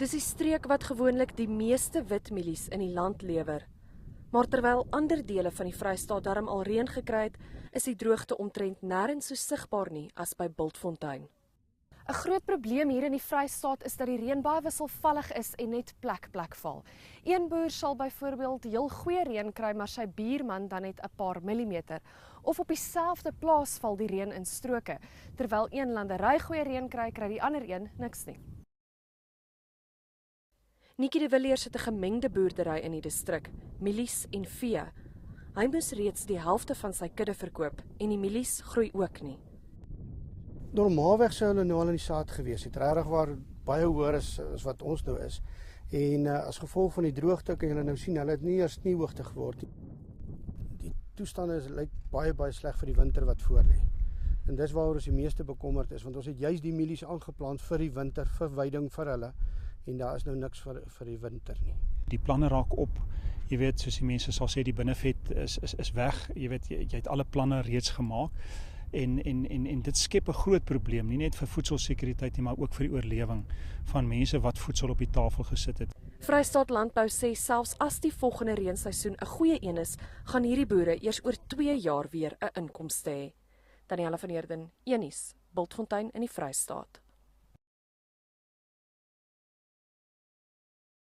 Dis die streek wat gewoonlik die meeste witmielies in die land lewer. Maar terwyl ander dele van die Vrystaat darm al reën gekry het, is die droogte omtrent nêrens so sigbaar nie as by Bultfontein. 'n Groot probleem hier in die Vrystaat is dat die reën baie wisselvallig is en net plek val. Een boer sal byvoorbeeld heel goeie reën kry, maar sy buurman dan net 'n paar millimeter. Of op dieselfde plaas val die reën in stroke. Terwyl een landery goeie reën kry, kry die ander een niks nie. Nikki de Villiers het 'n gemengde boerdery in die distrik, mielies en vee. Hy moes reeds die helfte van sy kudde verkoop en die mielies groei ook nie. Normaalweg sou hulle nou al in die saad gewees het, regtig waar baie hoër as wat ons nou is. En as gevolg van die droogte kan julle nou sien, hulle het nie eers nie hoogte geword nie. Die toestande lyk baie sleg vir die winter wat voorlê. En dis waaroor ons die meeste bekommerd is, want ons het juis die mielies aangeplant vir die winter, vir veiding vir hulle, en daar is nou niks vir die winter nie. Die planne raak op. Jy weet, soos die mense sal sê, die binnevet is weg. Jy weet, jy het alle planne reeds gemaak. En dit skep 'n groot probleem, nie net vir voedselsekuriteit nie, maar ook vir die oorlewing van mense wat voedsel op die tafel gesit het. Vrystaat Landbou sê selfs as die volgende reenseisoen 'n goeie een is, gaan hierdie boere eers oor 2 jaar weer 'n inkomste hê. Danielle van Heerden, Unies, Bultfontein in die Vrystaat.